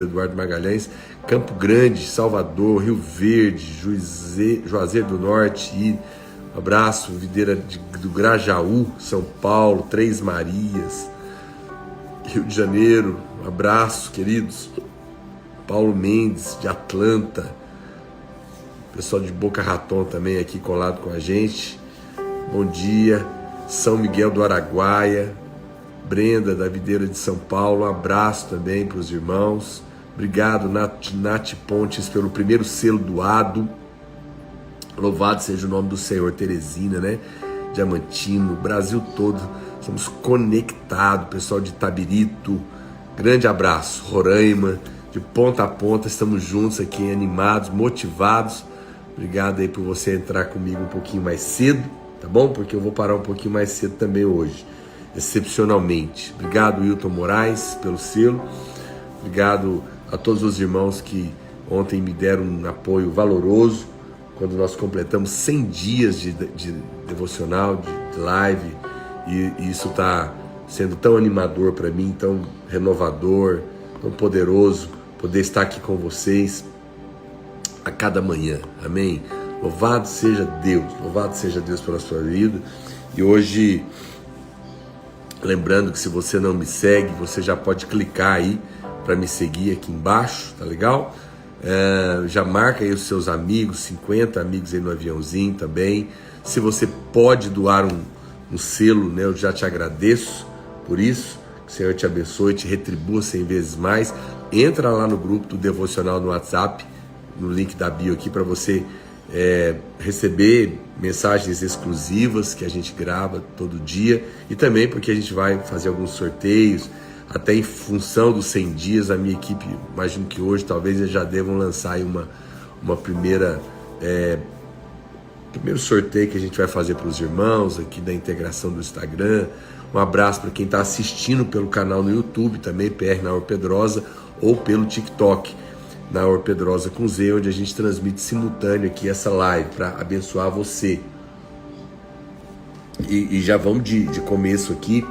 Eduardo Magalhães, Campo Grande, Salvador, Rio Verde, Juazeiro do Norte, um abraço, Videira do Grajaú, São Paulo, Três Marias, Rio de Janeiro, um abraço, queridos, Paulo Mendes, de Atlanta, pessoal de Boca Raton também aqui colado com a gente, bom dia, São Miguel do Araguaia, Brenda da Videira de São Paulo, um abraço também para os irmãos. Obrigado, Nath Pontes, pelo primeiro selo doado. Louvado seja o nome do Senhor. Teresina, né? Diamantino, Brasil todo. Somos conectados. Pessoal de Itabirito, grande abraço. Roraima, de ponta a ponta, estamos juntos aqui, animados, motivados. Obrigado aí por você entrar comigo um pouquinho mais cedo, tá bom? Porque eu vou parar um pouquinho mais cedo também hoje, excepcionalmente. Obrigado, Wilton Moraes, pelo selo. Obrigado a todos os irmãos que ontem me deram um apoio valoroso quando nós completamos 100 dias de devocional, de live, e isso está sendo tão animador para mim, tão renovador, tão poderoso poder estar aqui com vocês a cada manhã, amém? Louvado seja Deus pela sua vida. E hoje, lembrando que se você não me segue, você já pode clicar aí para me seguir aqui embaixo, tá legal? Já marca aí os seus amigos, 50 amigos aí no aviãozinho também. Se você pode doar um selo, né, eu já te agradeço por isso. Que o Senhor te abençoe, te retribua 100 vezes mais. Entra lá no grupo do Devocional no WhatsApp, no link da bio aqui, para você receber mensagens exclusivas que a gente grava todo dia, e também porque a gente vai fazer alguns sorteios, até em função dos 100 dias, a minha equipe, imagino que hoje talvez eles já devam lançar aí uma primeiro sorteio que a gente vai fazer para os irmãos aqui da integração do Instagram. Um abraço para quem está assistindo pelo canal no YouTube também, PR Naor Pedrosa, ou pelo TikTok, Naor Pedrosa com Z, onde a gente transmite simultâneo aqui essa live para abençoar você. E já vamos de começo aqui,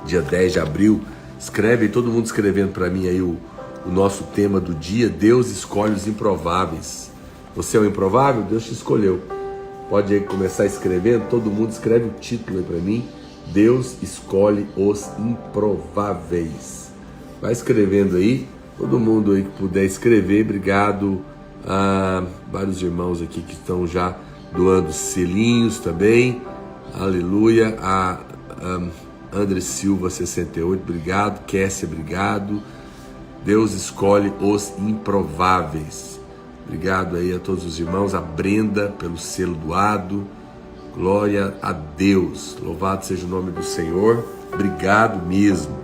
dia 10 de abril, escreve aí, todo mundo escrevendo para mim aí o nosso tema do dia: Deus escolhe os improváveis. Você é o improvável? Deus te escolheu. Pode aí começar escrevendo, todo mundo escreve o título aí para mim: Deus escolhe os improváveis. Vai escrevendo aí, todo mundo aí que puder escrever. Obrigado a vários irmãos aqui que estão já doando selinhos também, aleluia. A André Silva 68, obrigado. Kessia, obrigado. Deus escolhe os improváveis. Obrigado aí a todos os irmãos. A Brenda pelo selo doado. Glória a Deus. Louvado seja o nome do Senhor. Obrigado mesmo.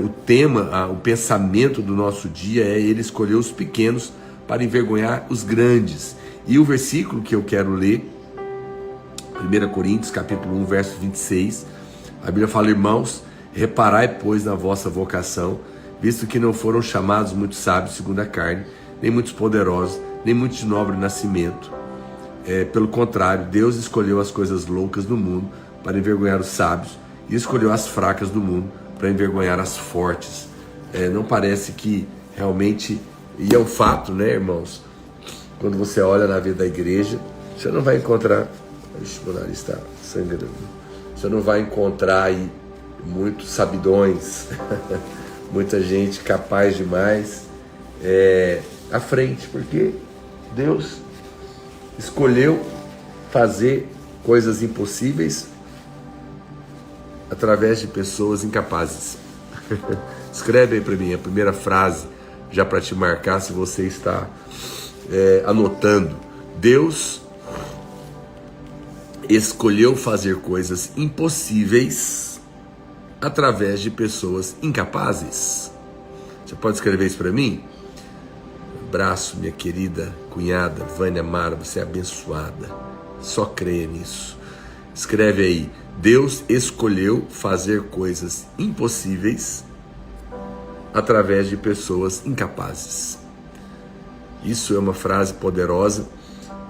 O tema, o pensamento do nosso dia é: Ele escolheu os pequenos para envergonhar os grandes. E o versículo que eu quero ler, 1 Coríntios capítulo 1, verso 26, a Bíblia fala: irmãos, reparai, pois, na vossa vocação, visto que não foram chamados muitos sábios segundo a carne, nem muitos poderosos, nem muitos de nobre nascimento. Pelo contrário, Deus escolheu as coisas loucas do mundo para envergonhar os sábios, e escolheu as fracas do mundo para envergonhar as fortes. Não parece que realmente, e é um fato, né, irmãos? Quando você olha na vida da igreja, você não vai encontrar, o nariz está sangrando, você não vai encontrar aí muitos sabidões, muita gente capaz demais à frente, porque Deus escolheu fazer coisas impossíveis através de pessoas incapazes. Escreve aí para mim a primeira frase, já para te marcar, se você está anotando. Deus escolheu fazer coisas impossíveis através de pessoas incapazes. Você pode escrever isso para mim? Abraço, minha querida cunhada Vânia Mara, você é abençoada. Só creia nisso. Escreve aí: Deus escolheu fazer coisas impossíveis através de pessoas incapazes. Isso é uma frase poderosa,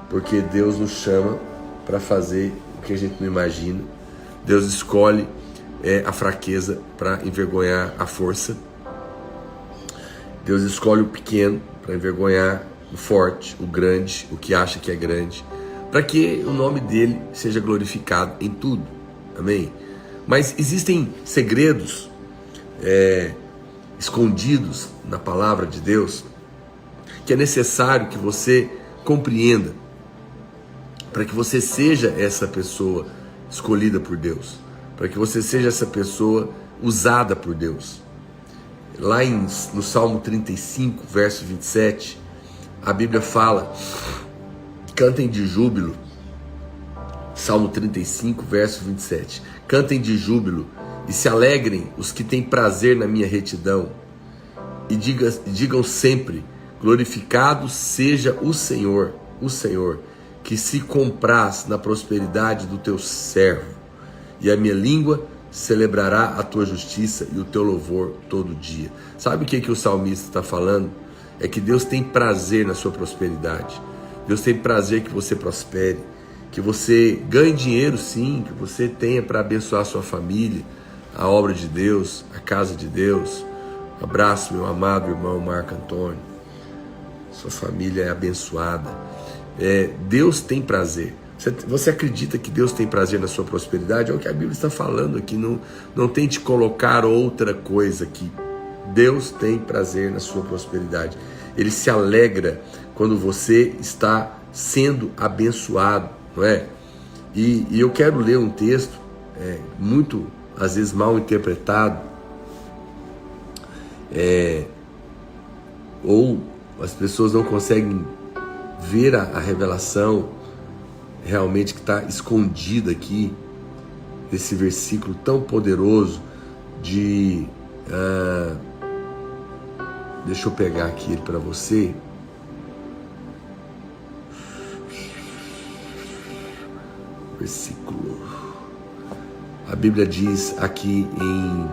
porque Deus nos chama para fazer o que a gente não imagina. Deus escolhe a fraqueza para envergonhar a força. Deus escolhe o pequeno para envergonhar o forte, o grande, o que acha que é grande, para que o nome dele seja glorificado em tudo. Amém? Mas existem segredos escondidos na palavra de Deus que é necessário que você compreenda para que você seja essa pessoa escolhida por Deus, para que você seja essa pessoa usada por Deus. Lá no Salmo 35, verso 27, a Bíblia fala: cantem de júbilo. Salmo 35, verso 27. Cantem de júbilo e se alegrem os que têm prazer na minha retidão. E digam sempre: glorificado seja o Senhor, que se compraz na prosperidade do teu servo. E a minha língua celebrará a tua justiça e o teu louvor todo dia. Sabe o que o salmista está falando? É que Deus tem prazer na sua prosperidade. Deus tem prazer que você prospere, que você ganhe dinheiro, sim, que você tenha para abençoar a sua família, a obra de Deus, a casa de Deus. Um abraço, meu amado irmão Marco Antônio. Sua família é abençoada. Deus tem prazer. Você acredita que Deus tem prazer na sua prosperidade? É o que a Bíblia está falando aqui. Não tente colocar outra coisa aqui. Deus tem prazer na sua prosperidade. Ele se alegra quando você está sendo abençoado, não é? E eu quero ler um texto muito, às vezes, mal interpretado, ou as pessoas não conseguem ver a revelação realmente que está escondida aqui, desse versículo tão poderoso de... deixa eu pegar aqui ele para você. Versículo. A Bíblia diz aqui em...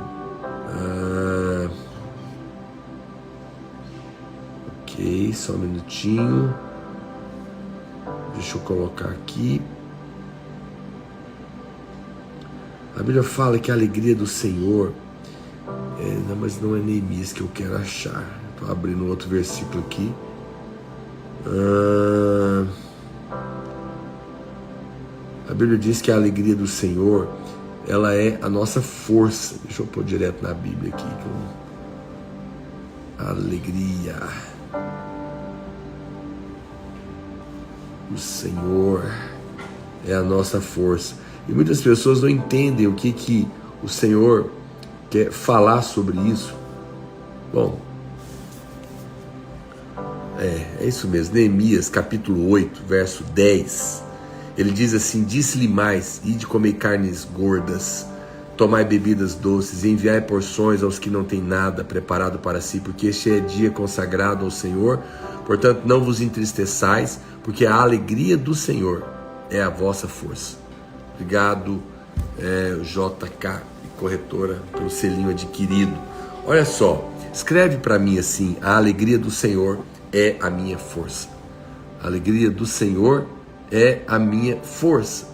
ok, só um minutinho. Deixa eu colocar aqui. A Bíblia fala que a alegria do Senhor... não, mas não é Neemias que eu quero achar. Estou abrindo outro versículo aqui. A Bíblia diz que a alegria do Senhor, ela é a nossa força. Deixa eu pôr direto na Bíblia aqui. Alegria. O Senhor é a nossa força. E muitas pessoas não entendem o que o Senhor quer falar sobre isso. Bom, é isso mesmo. Neemias capítulo 8, verso 10. Ele diz assim: disse-lhe mais: ide comer carnes gordas, tomai bebidas doces, e enviai porções aos que não têm nada preparado para si, porque este é dia consagrado ao Senhor. Portanto, não vos entristeçais, porque a alegria do Senhor é a vossa força. Obrigado, JK, corretora, pelo selinho adquirido. Olha só, escreve para mim assim: a alegria do Senhor é a minha força. A alegria do Senhor é a minha força.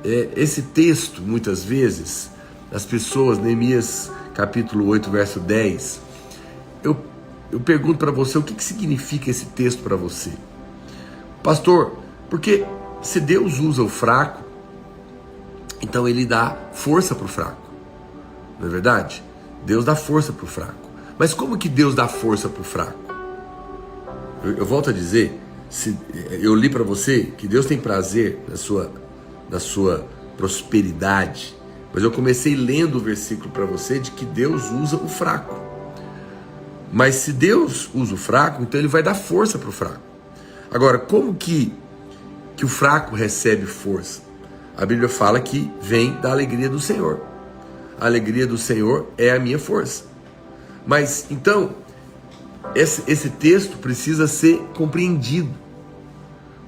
Esse texto, muitas vezes, as pessoas, Neemias capítulo 8, verso 10, eu pergunto para você, o que significa esse texto para você? Pastor, porque se Deus usa o fraco, então ele dá força para o fraco, não é verdade? Deus dá força para o fraco. Mas como que Deus dá força para o fraco? Eu volto a dizer, eu li para você que Deus tem prazer na sua prosperidade, mas eu comecei lendo o versículo para você de que Deus usa o fraco. Mas se Deus usa o fraco, então ele vai dar força para o fraco. Agora, como que o fraco recebe força? A Bíblia fala que vem da alegria do Senhor. A alegria do Senhor é a minha força. Mas, então, esse texto precisa ser compreendido.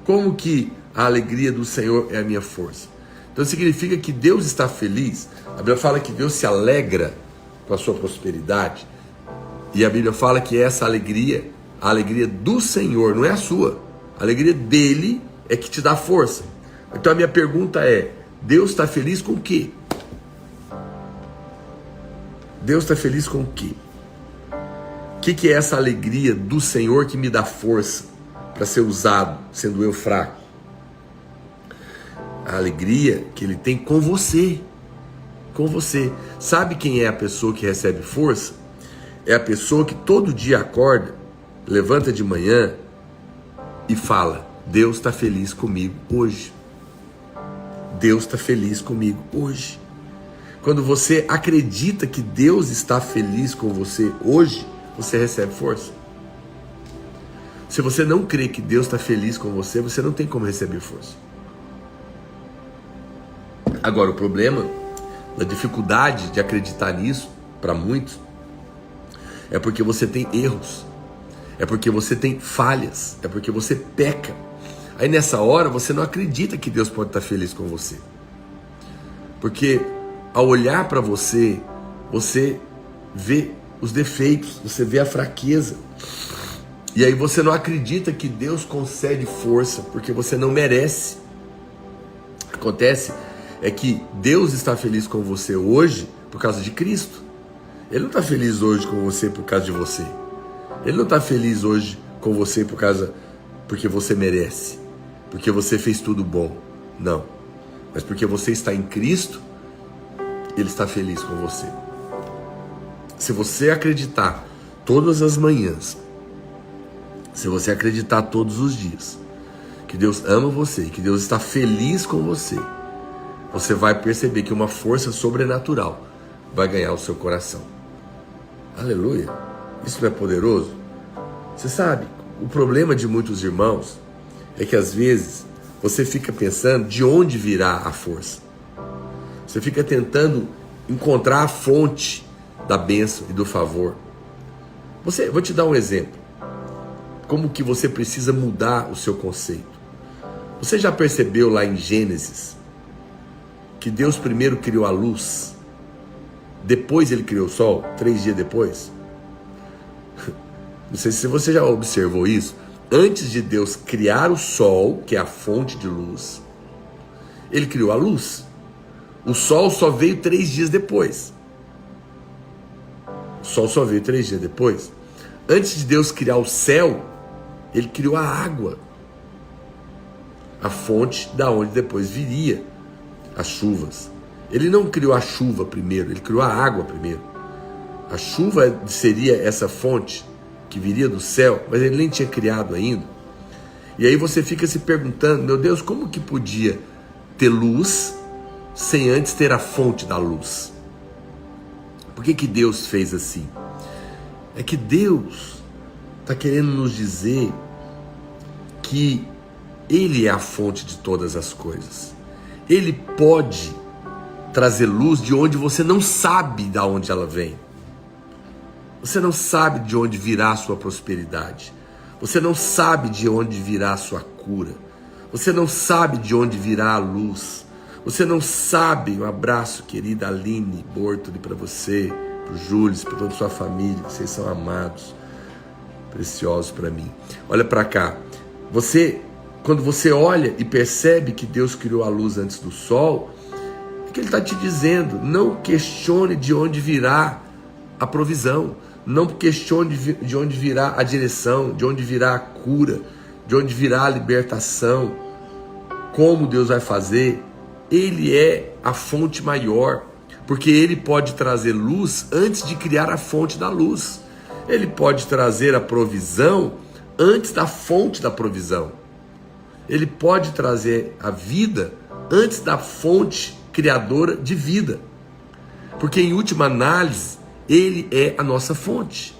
Como que a alegria do Senhor é a minha força? Então significa que Deus está feliz. A Bíblia fala que Deus se alegra com a sua prosperidade. E a Bíblia fala que essa alegria, a alegria do Senhor, não é a sua. A alegria dele é que te dá força. Então a minha pergunta é: Deus está feliz com o quê? Deus está feliz com o quê? que é essa alegria do Senhor que me dá força para ser usado, sendo eu fraco? A alegria que Ele tem com você. Com você. Sabe quem é a pessoa que recebe força? É a pessoa que todo dia acorda, levanta de manhã e fala: Deus está feliz comigo hoje. Deus está feliz comigo hoje. Quando você acredita que Deus está feliz com você hoje, você recebe força. Se você não crê que Deus está feliz com você, você não tem como receber força. Agora, o problema, a dificuldade de acreditar nisso, para muitos, é porque você tem erros, é porque você tem falhas, é porque você peca. Aí nessa hora você não acredita que Deus pode estar feliz com você. Porque ao olhar para você, você vê os defeitos, você vê a fraqueza. E aí você não acredita que Deus concede força, porque você não merece. Acontece é que Deus está feliz com você hoje por causa de Cristo. Ele não está feliz hoje com você por causa de você. Ele não está feliz hoje com você porque você merece, porque você fez tudo bom. Não. Mas porque você está em Cristo, Ele está feliz com você. Se você acreditar todas as manhãs, se você acreditar todos os dias que Deus ama você, que Deus está feliz com você, você vai perceber que uma força sobrenatural vai ganhar o seu coração. Aleluia! Isso não é poderoso? Você sabe, o problema de muitos irmãos é que às vezes você fica pensando de onde virá a força. Você fica tentando encontrar a fonte da bênção e do favor. Vou te dar um exemplo. Como que você precisa mudar o seu conceito. Você já percebeu lá em Gênesis que Deus primeiro criou a luz, depois Ele criou o sol, 3 dias depois? Não sei se você já observou isso. Antes de Deus criar o sol, que é a fonte de luz, Ele criou a luz. O sol só veio 3 dias depois. O sol só veio 3 dias depois. Antes de Deus criar o céu, Ele criou a água, a fonte da onde depois viria as chuvas. Ele não criou a chuva primeiro, Ele criou a água primeiro. A chuva seria essa fonte que viria do céu, mas Ele nem tinha criado ainda. E aí você fica se perguntando: meu Deus, como que podia ter luz sem antes ter a fonte da luz? Por que Deus fez assim? É que Deus está querendo nos dizer que Ele é a fonte de todas as coisas. Ele pode trazer luz de onde você não sabe de onde ela vem. Você não sabe de onde virá a sua prosperidade. Você não sabe de onde virá a sua cura. Você não sabe de onde virá a luz. Você não sabe. Um abraço, querida Aline Bortoli, para você, para o Júlio, para toda a sua família. Vocês são amados, preciosos para mim. Olha para cá. Quando você olha e percebe que Deus criou a luz antes do sol, é que Ele está te dizendo: não questione de onde virá a provisão, não questione de onde virá a direção, de onde virá a cura, de onde virá a libertação, como Deus vai fazer. Ele é a fonte maior, porque Ele pode trazer luz antes de criar a fonte da luz. Ele pode trazer a provisão antes da fonte da provisão. Ele pode trazer a vida antes da fonte criadora de vida. Porque em última análise, Ele é a nossa fonte.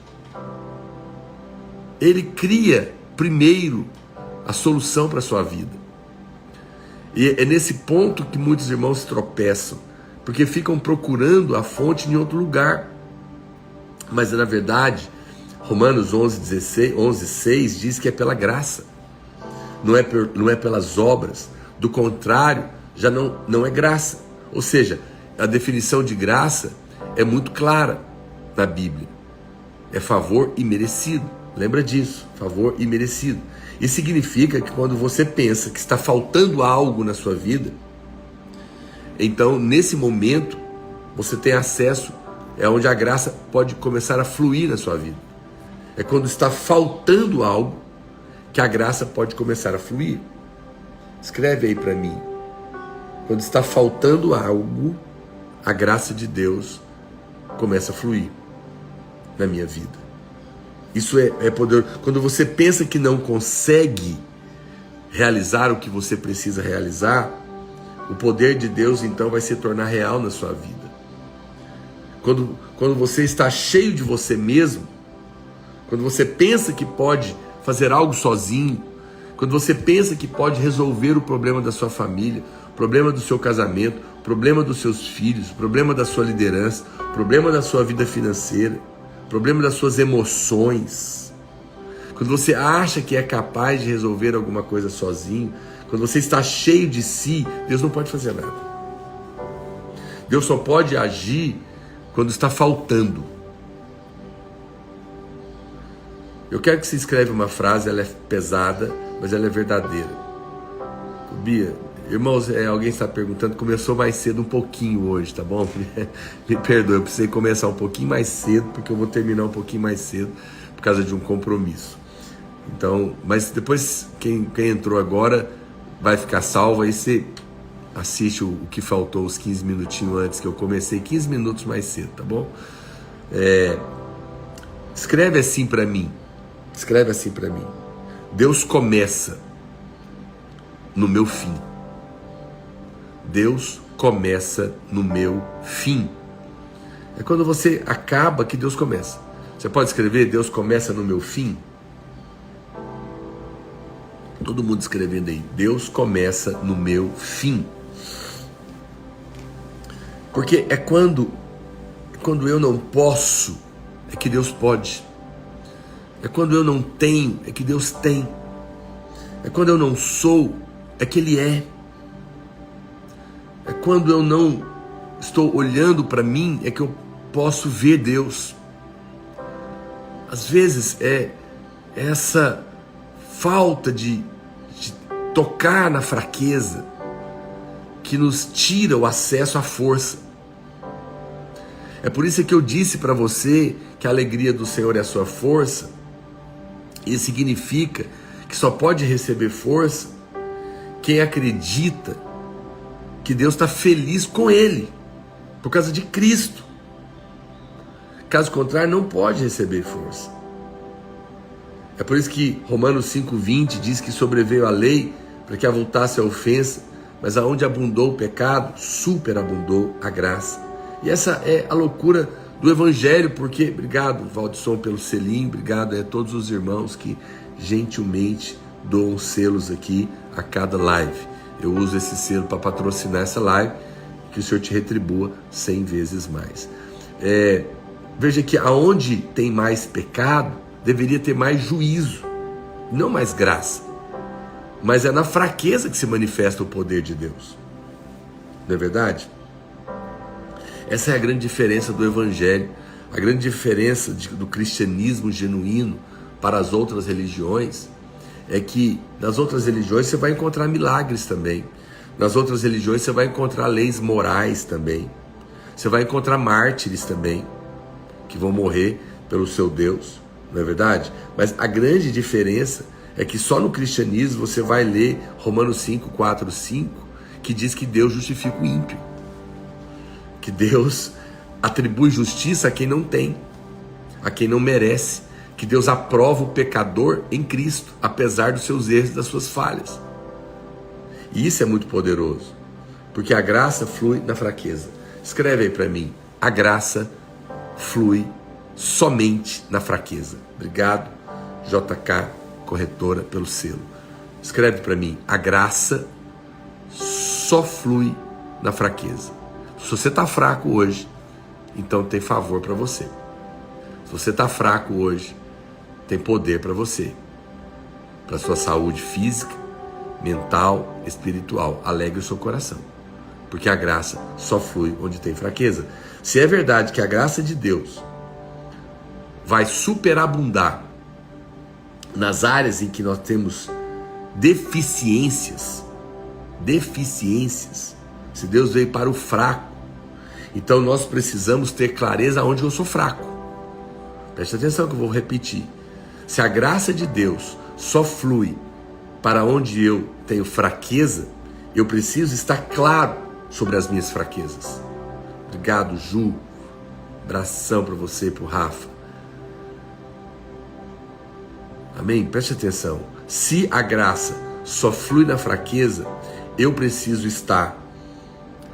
Ele cria primeiro a solução para a sua vida. E é nesse ponto que muitos irmãos tropeçam, porque ficam procurando a fonte em outro lugar. Mas na verdade, Romanos 11:6 diz que é pela graça. Não é pelas obras. Do contrário, já não é graça. Ou seja, a definição de graça é muito clara na Bíblia. É favor imerecido. Lembra disso, favor imerecido. Isso significa que quando você pensa que está faltando algo na sua vida, então nesse momento você tem acesso, é onde a graça pode começar a fluir na sua vida. É quando está faltando algo que a graça pode começar a fluir. Escreve aí para mim. Quando está faltando algo, a graça de Deus começa a fluir na minha vida. Isso é poder. Quando você pensa que não consegue realizar o que você precisa realizar, o poder de Deus então vai se tornar real na sua vida. Quando você está cheio de você mesmo, quando você pensa que pode fazer algo sozinho, quando você pensa que pode resolver o problema da sua família, o problema do seu casamento, o problema dos seus filhos, o problema da sua liderança, o problema da sua vida financeira, o problema das suas emoções, quando você acha que é capaz de resolver alguma coisa sozinho, quando você está cheio de si, Deus não pode fazer nada. Deus só pode agir quando está faltando. Eu quero que você escreva uma frase, ela é pesada, mas ela é verdadeira. Bia, irmãos, alguém está perguntando, começou mais cedo um pouquinho hoje, tá bom? Me perdoe, eu precisei começar um pouquinho mais cedo, porque eu vou terminar um pouquinho mais cedo, por causa de um compromisso. Então, mas depois, quem entrou agora, vai ficar salvo, aí você assiste o que faltou, os 15 minutinhos antes, que eu comecei 15 minutos mais cedo, tá bom? Escreve assim para mim. Escreve assim para mim. Deus começa no meu fim. Deus começa no meu fim. É quando você acaba que Deus começa. Você pode escrever, Deus começa no meu fim? Todo mundo escrevendo aí, Deus começa no meu fim. Porque é quando eu não posso, é que Deus pode. É quando eu não tenho, é que Deus tem. É quando eu não sou, é que Ele é. É quando eu não estou olhando para mim, é que eu posso ver Deus. Às vezes é essa falta de tocar na fraqueza que nos tira o acesso à força. É por isso que eu disse para você que a alegria do Senhor é a sua força. Isso significa que só pode receber força quem acredita que Deus está feliz com ele, por causa de Cristo. Caso contrário, não pode receber força. É por isso que Romanos 5,20 diz que sobreveio a lei para que avultasse a ofensa, mas aonde abundou o pecado, superabundou a graça. E essa é a loucura do Evangelho, porque, obrigado Valdisson pelo selinho, obrigado a todos os irmãos que gentilmente doam selos aqui a cada live. Eu uso esse selo para patrocinar essa live, que o Senhor te retribua 100 vezes mais. Veja que aonde tem mais pecado, deveria ter mais juízo, não mais graça. Mas é na fraqueza que se manifesta o poder de Deus. Não é verdade? Essa é a grande diferença do Evangelho, a grande diferença do cristianismo genuíno para as outras religiões, é que nas outras religiões você vai encontrar milagres também. Nas outras religiões você vai encontrar leis morais também. Você vai encontrar mártires também, que vão morrer pelo seu Deus, não é verdade? Mas a grande diferença é que só no cristianismo você vai ler Romanos 5, 4, 5, que diz que Deus justifica o ímpio. Que Deus atribui justiça a quem não tem, a quem não merece. Que Deus aprova o pecador em Cristo, apesar dos seus erros e das suas falhas. E isso é muito poderoso, porque a graça flui na fraqueza. Escreve aí para mim, a graça flui somente na fraqueza. Obrigado, JK Corretora, pelo selo. Escreve para mim, a graça só flui na fraqueza. Se você está fraco hoje, então tem favor para você. Se você está fraco hoje, tem poder para você, para sua saúde física, mental, espiritual. Alegre o seu coração, porque a graça só flui onde tem fraqueza. Se é verdade que a graça de Deus vai superabundar nas áreas em que nós temos deficiências, se Deus veio para o fraco, então nós precisamos ter clareza onde eu sou fraco. Preste atenção que eu vou repetir. Se a graça de Deus só flui para onde eu tenho fraqueza, eu preciso estar claro sobre as minhas fraquezas. Obrigado, Ju. Abração para você, para o Rafa. Amém? Preste atenção. Se a graça só flui na fraqueza, eu preciso estar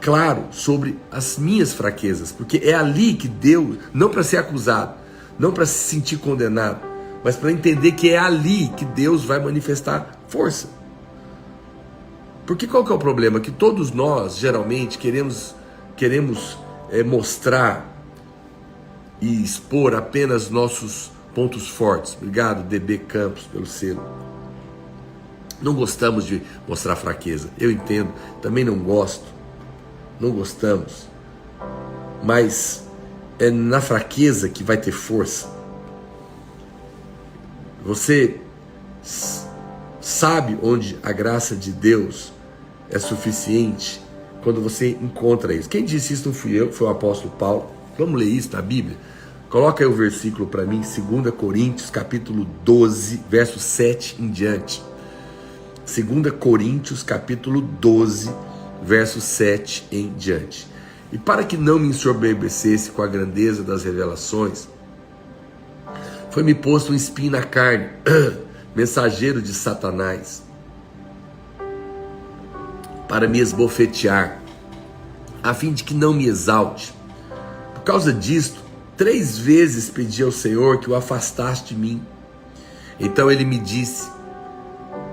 claro sobre as minhas fraquezas, porque é ali que Deus, não para ser acusado, não para se sentir condenado, mas para entender que é ali que Deus vai manifestar força. Porque qual que é o problema? Que todos nós, geralmente, queremos mostrar e expor apenas nossos pontos fortes. Obrigado, DB Campos, pelo selo. Não gostamos de mostrar fraqueza. Eu entendo, também não gosto. Não gostamos. Mas é na fraqueza que vai ter força. Você sabe onde a graça de Deus é suficiente quando você encontra isso. Quem disse isso não fui eu, foi o apóstolo Paulo. Vamos ler isso na Bíblia? Coloca aí o versículo para mim, 2 Coríntios, capítulo 12, verso 7 em diante. 2 Coríntios, capítulo 12, verso 7 em diante. E para que não me ensoberbecesse com a grandeza das revelações, foi-me posto um espinho na carne, mensageiro de Satanás, para me esbofetear, a fim de que não me exalte. Por causa disto, 3 vezes pedi ao Senhor que o afastasse de mim. Então ele me disse: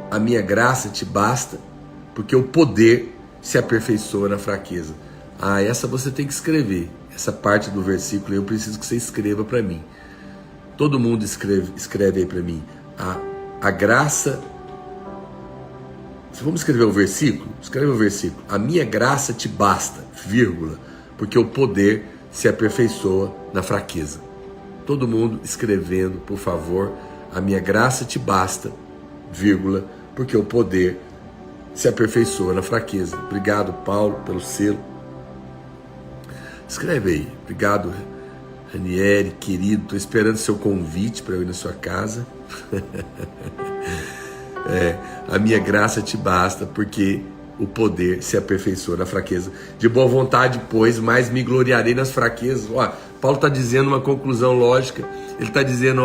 a minha graça te basta, porque o poder se aperfeiçoa na fraqueza. Essa você tem que escrever. Essa parte do versículo eu preciso que você escreva para mim. Todo mundo escreve aí para mim. A graça... Vamos escrever o versículo? Escreve o versículo. A minha graça te basta, vírgula, porque o poder se aperfeiçoa na fraqueza. Todo mundo escrevendo, por favor. A minha graça te basta, vírgula, porque o poder se aperfeiçoa na fraqueza. Obrigado, Paulo, pelo selo. Escreve aí. Obrigado, Ranieri, querido. Estou esperando seu convite para eu ir na sua casa. A minha graça te basta, porque o poder se aperfeiçoa na fraqueza. De boa vontade, pois, mais me gloriarei nas fraquezas. Paulo está dizendo uma conclusão lógica. Ele está dizendo,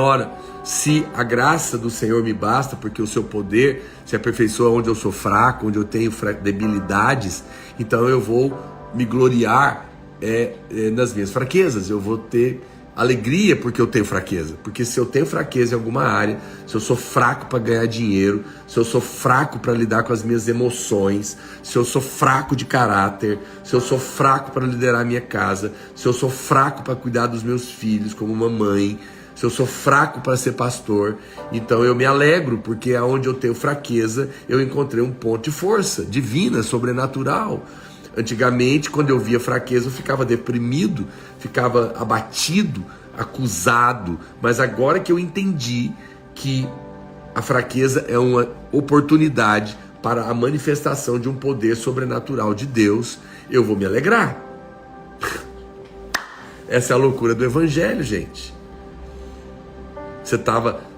se a graça do Senhor me basta, porque o seu poder se aperfeiçoa onde eu sou fraco, onde eu tenho debilidades, então eu vou me gloriar nas minhas fraquezas. Eu vou ter alegria porque eu tenho fraqueza. Porque se eu tenho fraqueza em alguma área, se eu sou fraco para ganhar dinheiro, se eu sou fraco para lidar com as minhas emoções, se eu sou fraco de caráter, se eu sou fraco para liderar a minha casa, se eu sou fraco para cuidar dos meus filhos como mamãe, se eu sou fraco para ser pastor, então eu me alegro, porque aonde eu tenho fraqueza, eu encontrei um ponto de força divina, sobrenatural. Antigamente, quando eu via fraqueza, eu ficava deprimido, ficava abatido, acusado. Mas agora que eu entendi que a fraqueza é uma oportunidade para a manifestação de um poder sobrenatural de Deus, eu vou me alegrar. Essa é a loucura do Evangelho, gente.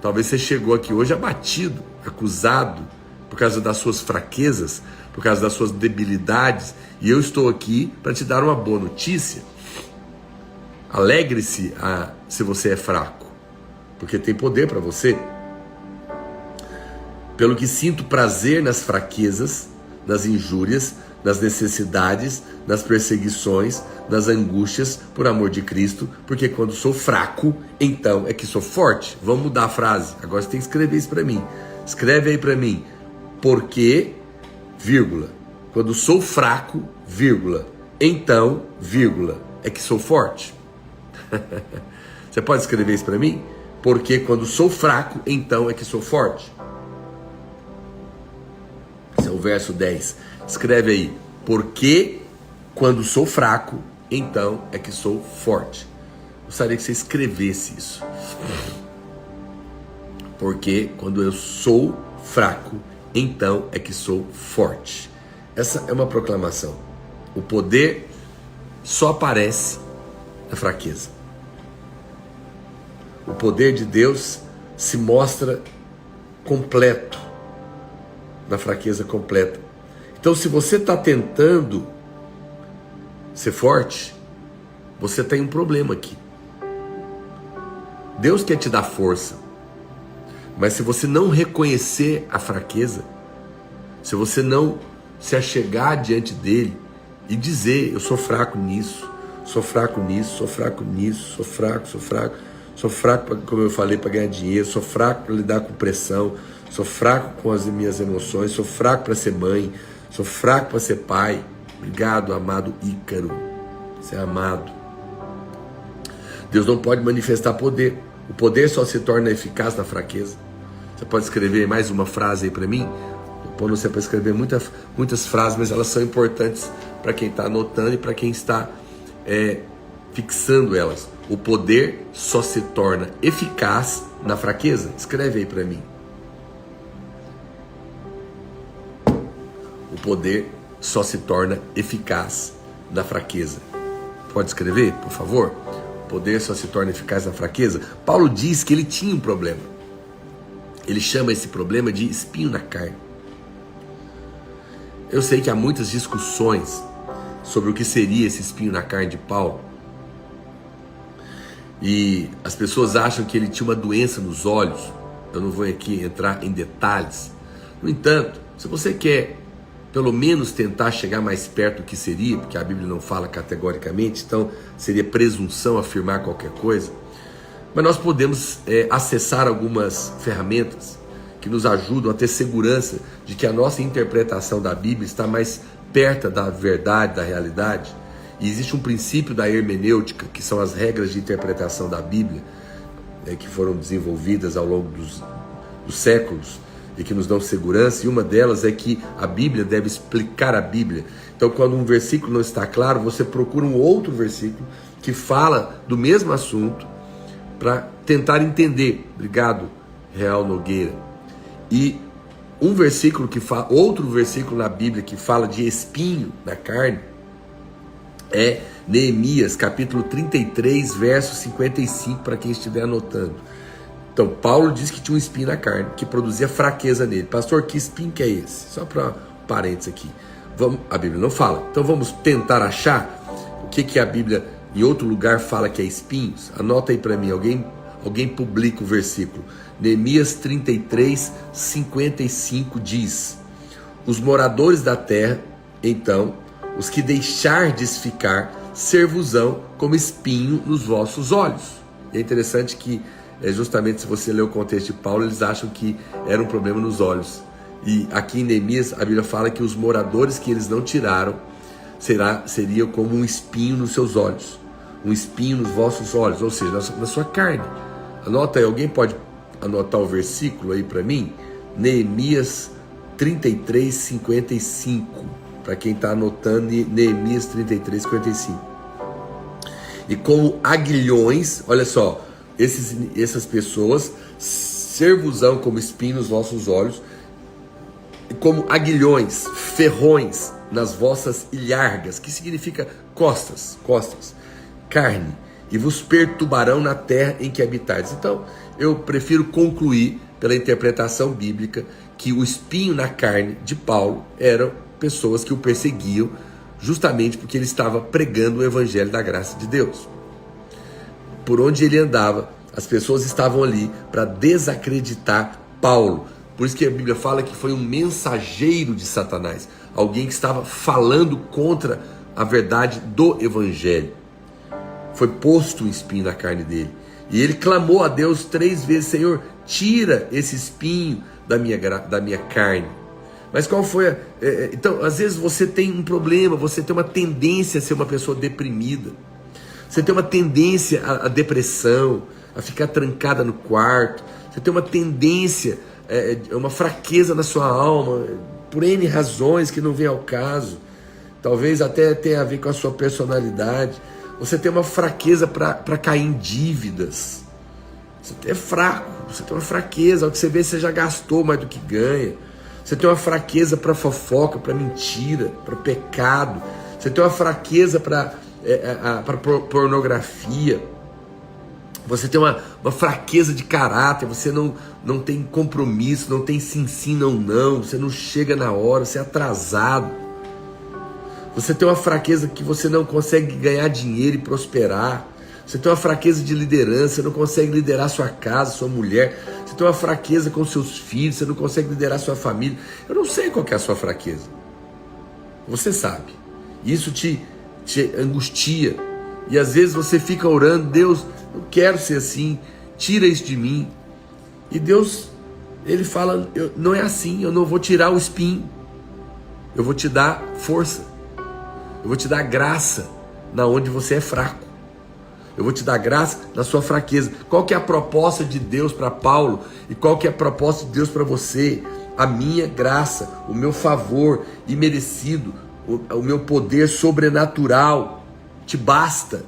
Talvez você chegou aqui hoje abatido, acusado, por causa das suas fraquezas, por causa das suas debilidades, e eu estou aqui para te dar uma boa notícia. Alegre-se se você é fraco, porque tem poder para você. Pelo que sinto prazer nas fraquezas, nas injúrias, nas necessidades, nas perseguições, nas angústias, por amor de Cristo, porque quando sou fraco, então é que sou forte. Vamos mudar a frase, agora você tem que escrever isso para mim. Escreve aí para mim, porque, vírgula, quando sou fraco, vírgula, então, vírgula, é que sou forte. Você pode escrever isso para mim? Porque quando sou fraco, então é que sou forte. Esse é o verso 10. Escreve aí, porque quando sou fraco, então é que sou forte. Gostaria que você escrevesse isso. Porque quando eu sou fraco, então é que sou forte. Essa é uma proclamação. O poder só aparece na fraqueza. O poder de Deus se mostra completo, na fraqueza completa. Então, se você está tentando ser forte, você tem um problema aqui. Deus quer te dar força, mas se você não reconhecer a fraqueza, se você não se achegar diante dele e dizer: eu sou fraco nisso, sou fraco nisso, sou fraco nisso, sou fraco, como eu falei, para ganhar dinheiro, sou fraco para lidar com pressão, sou fraco com as minhas emoções, sou fraco para ser mãe, sou fraco para ser pai. Obrigado, amado Ícaro, você é amado. Deus não pode manifestar poder. O poder só se torna eficaz na fraqueza. Você pode escrever mais uma frase aí para mim? Estou pondo você para escrever muitas frases, mas elas são importantes para quem está anotando e para quem está fixando elas. O poder só se torna eficaz na fraqueza. Escreve aí para mim. O poder só se torna eficaz na fraqueza. Pode escrever, por favor? O poder só se torna eficaz na fraqueza. Paulo diz que ele tinha um problema. Ele chama esse problema de espinho na carne. Eu sei que há muitas discussões sobre o que seria esse espinho na carne de Paulo. E as pessoas acham que ele tinha uma doença nos olhos. Eu não vou aqui entrar em detalhes. No entanto, se você quer pelo menos tentar chegar mais perto do que seria, porque a Bíblia não fala categoricamente, então seria presunção afirmar qualquer coisa, mas nós podemos acessar algumas ferramentas que nos ajudam a ter segurança de que a nossa interpretação da Bíblia está mais perto da verdade, da realidade. E existe um princípio da hermenêutica, que são as regras de interpretação da Bíblia, que foram desenvolvidas ao longo dos séculos, e que nos dão segurança, e uma delas é que a Bíblia deve explicar a Bíblia. Então, quando um versículo não está claro, você procura um outro versículo que fala do mesmo assunto para tentar entender. Obrigado, Real Nogueira. E outro versículo na Bíblia que fala de espinho na carne é Neemias, capítulo 33, verso 55, para quem estiver anotando. Então, Paulo diz que tinha um espinho na carne, que produzia fraqueza nele. Pastor, que espinho que é esse? Só para parênteses aqui. A Bíblia não fala. Então, vamos tentar achar o que a Bíblia, em outro lugar, fala que é espinhos. Anota aí para mim, alguém publica o versículo. Neemias 33, 55 diz: os moradores da terra, então, os que deixardes ficar, ser-vos-ão como espinho nos vossos olhos. E é interessante que justamente se você ler o contexto de Paulo, eles acham que era um problema nos olhos. E aqui em Neemias, a Bíblia fala que os moradores que eles não tiraram seria como um espinho nos seus olhos, um espinho nos vossos olhos, ou seja, na sua carne. Anota aí, alguém pode anotar o versículo aí para mim? Neemias 33, 55. Para quem está anotando, Neemias 33, 55. E como aguilhões, olha só, essas pessoas ser-vos-ão como espinho nos vossos olhos, e como aguilhões, ferrões nas vossas ilhargas, que significa costas, carne, e vos perturbarão na terra em que habitais. Então, eu prefiro concluir pela interpretação bíblica que o espinho na carne de Paulo eram pessoas que o perseguiam justamente porque ele estava pregando o evangelho da graça de Deus. Por onde ele andava, as pessoas estavam ali para desacreditar Paulo. Por isso que a Bíblia fala que foi um mensageiro de Satanás, alguém que estava falando contra a verdade do evangelho. Foi posto um espinho na carne dele. E ele clamou a Deus 3 vezes: Senhor, tira esse espinho da minha carne. Mas qual foi então, às vezes você tem um problema, você tem uma tendência a ser uma pessoa deprimida. Você tem uma tendência à depressão, a ficar trancada no quarto. Você tem uma tendência, uma fraqueza na sua alma, por N razões que não vem ao caso. Talvez até tenha a ver com a sua personalidade. Você tem uma fraqueza para cair em dívidas. Você é fraco, você tem uma fraqueza. Ao que você vê, você já gastou mais do que ganha. Você tem uma fraqueza para fofoca, para mentira, para pecado. Você tem uma fraqueza para pornografia. Você tem uma fraqueza de caráter, você não tem compromisso, não tem sim, não, você não chega na hora, você é atrasado. Você tem uma fraqueza que você não consegue ganhar dinheiro e prosperar. Você tem uma fraqueza de liderança, você não consegue liderar sua casa, sua mulher. Você tem uma fraqueza com seus filhos, você não consegue liderar sua família. Eu não sei qual que é a sua fraqueza. Você sabe. Isso te angustia. E às vezes você fica orando, Deus, eu quero ser assim, tira isso de mim. E Deus, Ele fala, não é assim, eu não vou tirar o espinho. Eu vou te dar força. Eu vou te dar graça na onde você é fraco. Eu vou te dar graça na sua fraqueza. Qual que é a proposta de Deus para Paulo? E qual que é a proposta de Deus para você? A minha graça, o meu favor imerecido, o meu poder sobrenatural te basta.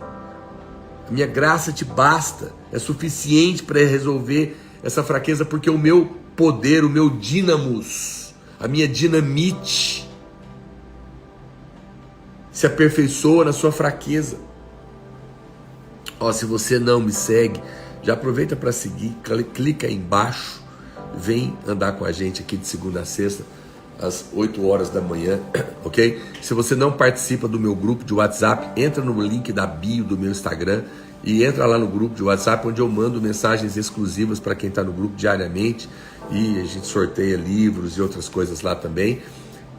A minha graça te basta. É suficiente para resolver essa fraqueza, porque o meu poder, o meu dínamos, a minha dinamite se aperfeiçoa na sua fraqueza. Ó, se você não me segue, já aproveita para seguir, clica aí embaixo, vem andar com a gente aqui de segunda a sexta, às 8 horas da manhã, ok? Se você não participa do meu grupo de WhatsApp, entra no link da bio do meu Instagram e entra lá no grupo de WhatsApp, onde eu mando mensagens exclusivas para quem está no grupo diariamente, e a gente sorteia livros e outras coisas lá também.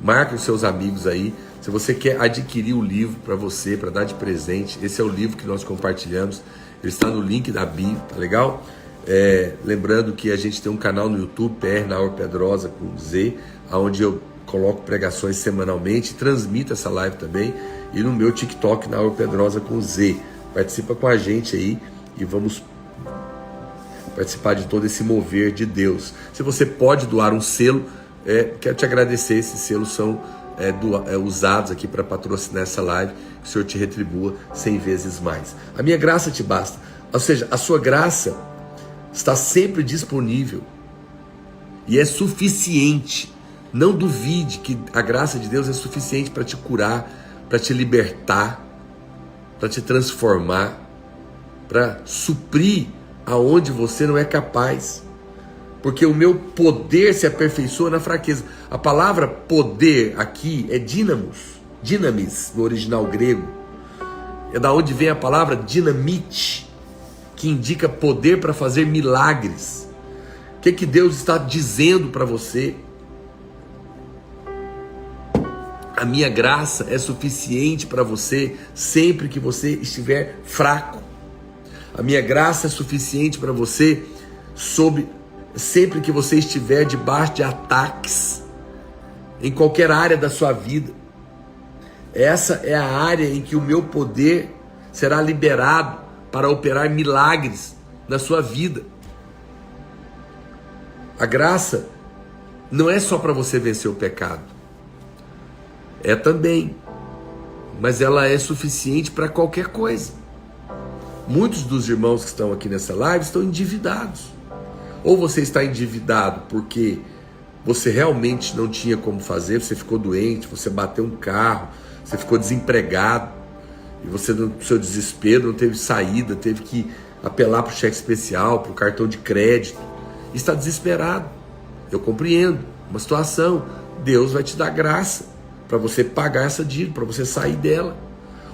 Marca os seus amigos aí. Se você quer adquirir o livro para você, para dar de presente, esse é o livro que nós compartilhamos. Ele está no link da bio, tá legal? Lembrando que a gente tem um canal no YouTube, PR Naor Pedrosa com Z, onde eu coloco pregações semanalmente, transmito essa live também, e no meu TikTok Naor Pedrosa com Z. Participa com a gente aí e vamos participar de todo esse mover de Deus. Se você pode doar um selo, quero te agradecer. Esses selos são usados aqui para patrocinar essa live, que o Senhor te retribua 100 vezes mais. A minha graça te basta, ou seja, a sua graça está sempre disponível e é suficiente. Não duvide que a graça de Deus é suficiente para te curar, para te libertar, para te transformar, para suprir aonde você não é capaz. Porque o meu poder se aperfeiçoa na fraqueza. A palavra poder aqui é dinamis, no original grego. É da onde vem a palavra dinamite, que indica poder para fazer milagres. O que Deus está dizendo para você? A minha graça é suficiente para você sempre que você estiver fraco. A minha graça é suficiente para você sempre que você estiver debaixo de ataques, em qualquer área da sua vida. Essa é a área em que o meu poder será liberado para operar milagres na sua vida. A graça não é só para você vencer o pecado. É também, mas ela é suficiente para qualquer coisa. Muitos dos irmãos que estão aqui nessa live estão endividados. Ou você está endividado porque você realmente não tinha como fazer, você ficou doente, você bateu um carro, você ficou desempregado, e você, no seu desespero, não teve saída, teve que apelar para o cheque especial, para o cartão de crédito, e está desesperado. Eu compreendo uma situação. Deus vai te dar graça para você pagar essa dívida, para você sair dela.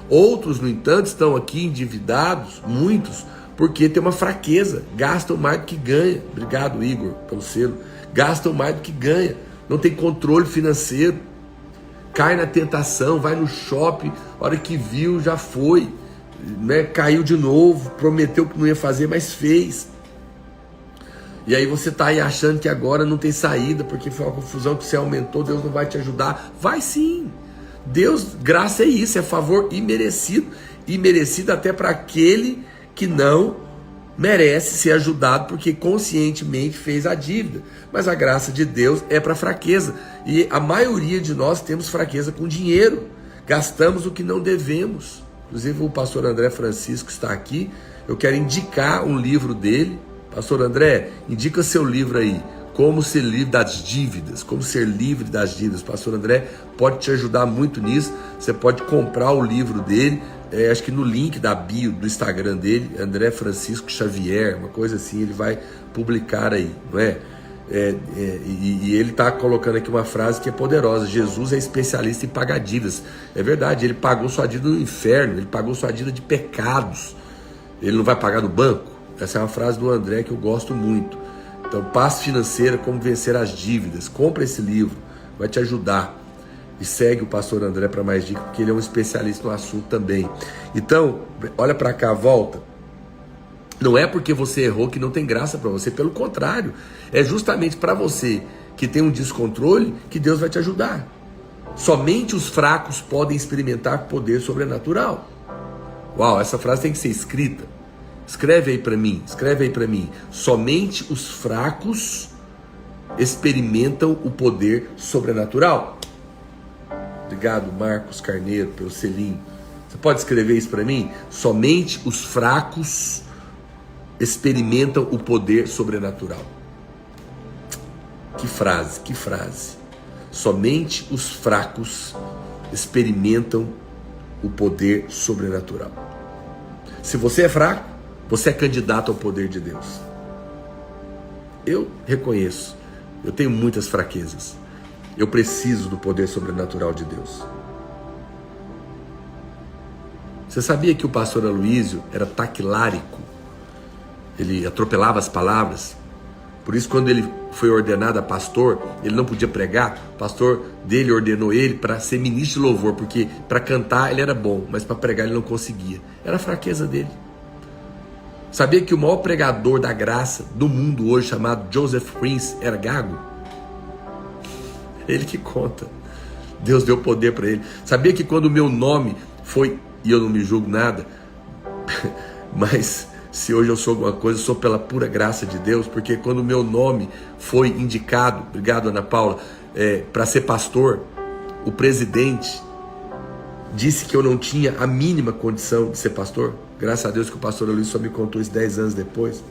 Outros, no entanto, estão aqui endividados, muitos, porque tem uma fraqueza, gastam mais do que ganha. Obrigado, Igor, pelo selo. Gastam mais do que ganha, não tem controle financeiro, cai na tentação, vai no shopping, hora que viu já foi, né? Caiu de novo, prometeu que não ia fazer, mas fez. E aí você está aí achando que agora não tem saída, porque foi uma confusão que você aumentou, Deus não vai te ajudar. Vai sim. Deus, graça é isso, é favor imerecido até para aquele que não merece ser ajudado, porque conscientemente fez a dívida. Mas a graça de Deus é para fraqueza, e a maioria de nós temos fraqueza com dinheiro, gastamos o que não devemos. Inclusive o pastor André Francisco está aqui, eu quero indicar um livro dele. Pastor André, indica seu livro aí, como ser livre das dívidas, como ser livre das dívidas. O pastor André pode te ajudar muito nisso. Você pode comprar o livro dele, acho que no link da bio do Instagram dele, André Francisco Xavier, uma coisa assim, ele vai publicar aí, não é? E ele está colocando aqui uma frase que é poderosa: Jesus é especialista em pagar dívidas. É verdade, ele pagou sua dívida no inferno, ele pagou sua dívida de pecados. Ele não vai pagar no banco? Essa é uma frase do André que eu gosto muito. Então, Paz Financeira, como vencer as dívidas. Compra esse livro, vai te ajudar. E segue o pastor André para mais dicas, porque ele é um especialista no assunto também. Então, olha para cá, volta. Não é porque você errou que não tem graça para você, pelo contrário, é justamente para você que tem um descontrole que Deus vai te ajudar. Somente os fracos podem experimentar poder sobrenatural. Uau, essa frase tem que ser escrita. Escreve aí para mim, escreve aí para mim. Somente os fracos experimentam o poder sobrenatural. Obrigado, Marcos Carneiro, pelo selinho. Você pode escrever isso para mim? Somente os fracos experimentam o poder sobrenatural. Que frase, que frase. Somente os fracos experimentam o poder sobrenatural. Se você é fraco, você é candidato ao poder de Deus. Eu reconheço, eu tenho muitas fraquezas. Eu preciso do poder sobrenatural de Deus. Você sabia que o pastor Aloísio era taquilárico? Ele atropelava as palavras. Por isso, quando ele foi ordenado a pastor, ele não podia pregar. O pastor dele ordenou ele para ser ministro de louvor, porque para cantar ele era bom, mas para pregar ele não conseguia. Era a fraqueza dele. Sabia que o maior pregador da graça do mundo hoje, chamado Joseph Prince, era gago? Ele que conta. Deus deu poder para ele. Sabia que quando o meu nome foi, e eu não me julgo nada, mas se hoje eu sou alguma coisa, eu sou pela pura graça de Deus, porque quando o meu nome foi indicado, obrigado Ana Paula, para ser pastor, o presidente disse que eu não tinha a mínima condição de ser pastor. Graças a Deus que o pastor Luiz só me contou isso 10 anos depois.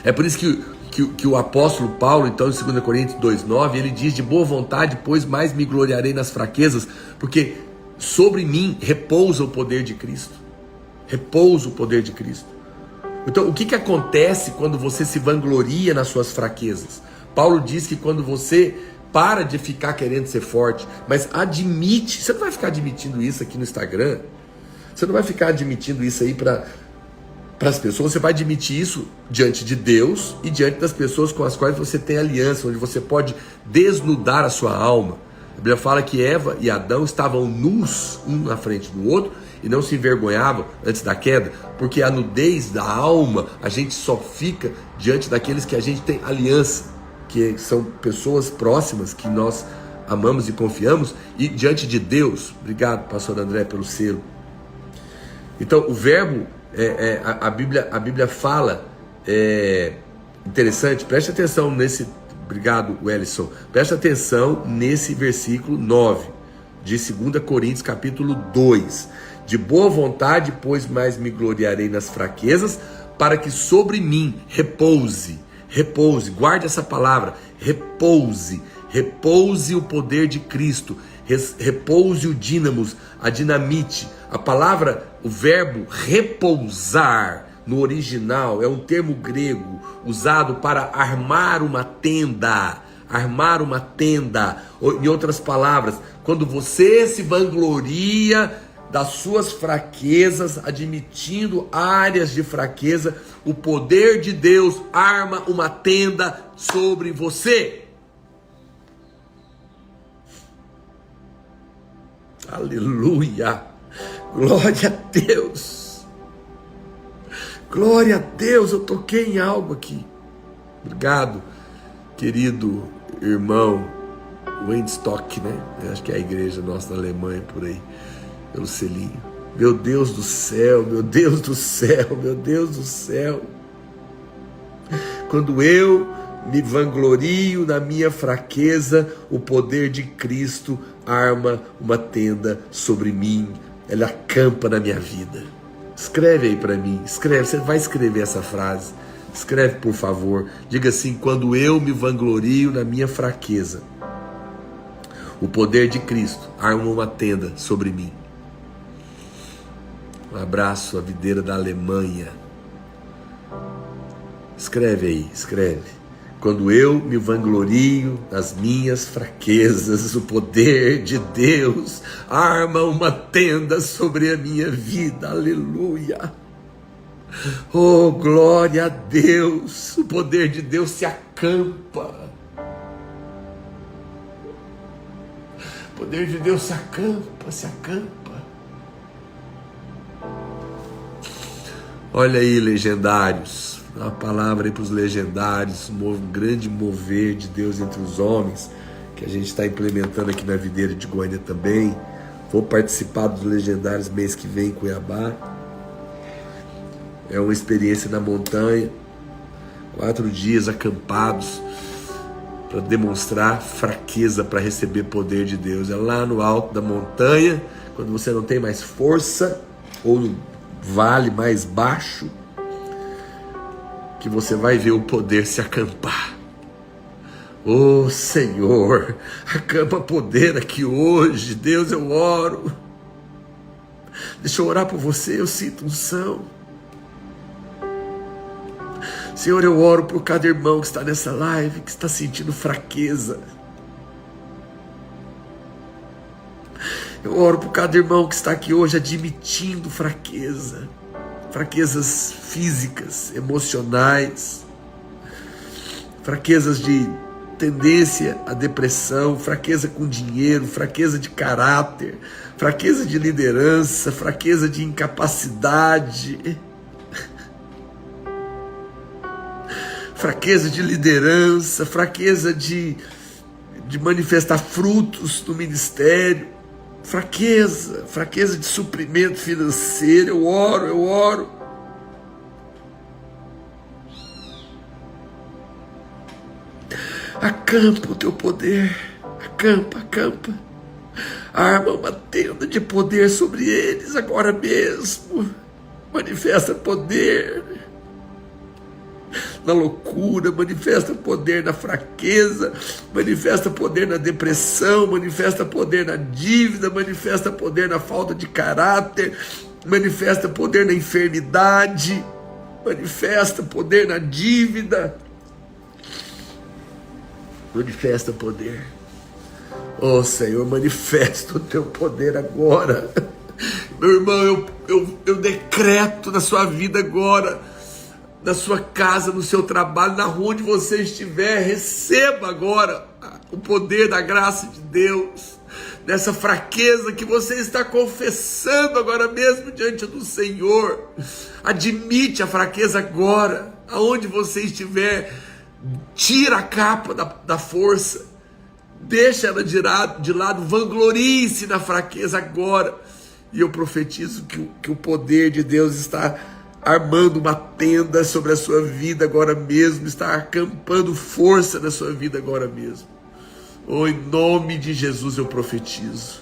É por isso que o apóstolo Paulo, então, em 2 Coríntios 2,9, ele diz: de boa vontade, pois mais me gloriarei nas fraquezas, porque sobre mim repousa o poder de Cristo. Repousa o poder de Cristo. Então, o que acontece quando você se vangloria nas suas fraquezas? Paulo diz que quando você para de ficar querendo ser forte, mas admite, você não vai ficar admitindo isso aqui no Instagram, você não vai ficar admitindo isso aí para as pessoas, você vai admitir isso diante de Deus e diante das pessoas com as quais você tem aliança, onde você pode desnudar a sua alma. A Bíblia fala que Eva e Adão estavam nus, um na frente do outro, e não se envergonhavam antes da queda, porque a nudez da alma, a gente só fica diante daqueles que a gente tem aliança, que são pessoas próximas, que nós amamos e confiamos, e diante de Deus. Obrigado, pastor André, pelo selo. Então, o verbo, a Bíblia fala, interessante, preste atenção nesse, obrigado, Wellison, preste atenção nesse versículo 9, de 2 Coríntios, capítulo 2. De boa vontade, pois mais me gloriarei nas fraquezas, para que sobre mim repouse, guarde essa palavra, repouse o poder de Cristo, repouse o dínamos, a dinamite. A palavra, o verbo repousar no original é um termo grego usado para armar uma tenda. Em outras palavras, quando você se vangloria das suas fraquezas, admitindo áreas de fraqueza, o poder de Deus arma uma tenda sobre você. Aleluia! Glória a Deus! Glória a Deus! Eu toquei em algo aqui. Obrigado, querido irmão Weinstock, né? Eu acho que é a igreja nossa na Alemanha, por aí, pelo selinho. Meu Deus do céu, meu Deus do céu, meu Deus do céu. Quando eu me vanglorio na minha fraqueza, o poder de Cristo arma uma tenda sobre mim. Ele acampa na minha vida. Escreve aí para mim, escreve, você vai escrever essa frase. Escreve, por favor. Diga assim: quando eu me vanglorio na minha fraqueza, o poder de Cristo arma uma tenda sobre mim. Um abraço à videira da Alemanha. Escreve aí, escreve. Quando eu me vanglorio nas minhas fraquezas, o poder de Deus arma uma tenda sobre a minha vida. Aleluia. Oh, glória a Deus. O poder de Deus se acampa. O poder de Deus se acampa, se acampa. Olha aí, legendários. Dá uma palavra aí para os legendários, um grande mover de Deus entre os homens, que a gente está implementando aqui na videira de Goiânia também. Vou participar dos legendários mês que vem em Cuiabá. É uma experiência na montanha, 4 dias acampados, para demonstrar fraqueza para receber poder de Deus. É lá no alto da montanha, quando você não tem mais força, ou no vale mais baixo, que você vai ver o poder se acampar. Oh Senhor, acampa poder aqui hoje. Deus, eu oro. Deixa eu orar por você, eu sinto unção. Senhor, eu oro por cada irmão que está nessa live, que está sentindo fraqueza. Eu oro por cada irmão que está aqui hoje admitindo fraqueza. Fraquezas físicas, emocionais, fraquezas de tendência à depressão, fraqueza com dinheiro, fraqueza de caráter, fraqueza de liderança, fraqueza de incapacidade, fraqueza de liderança, fraqueza de manifestar frutos no ministério, fraqueza de suprimento financeiro. Eu oro. Acampa o teu poder, acampa. Arma uma tenda de poder sobre eles agora mesmo. Manifesta poder na loucura, manifesta poder na fraqueza, manifesta poder na depressão, manifesta poder na dívida, manifesta poder na falta de caráter, manifesta poder na enfermidade, manifesta poder na dívida, manifesta poder. Oh Senhor, manifesta o teu poder agora. Meu irmão, eu decreto na sua vida agora, na sua casa, no seu trabalho, na rua onde você estiver, receba agora o poder da graça de Deus, nessa fraqueza que você está confessando agora mesmo diante do Senhor. Admite a fraqueza agora, aonde você estiver, tira a capa da força, deixa ela de lado, vanglorie-se na fraqueza agora, e eu profetizo que o poder de Deus está armando uma tenda sobre a sua vida agora mesmo, está acampando força na sua vida agora mesmo. Oh, em nome de Jesus eu profetizo.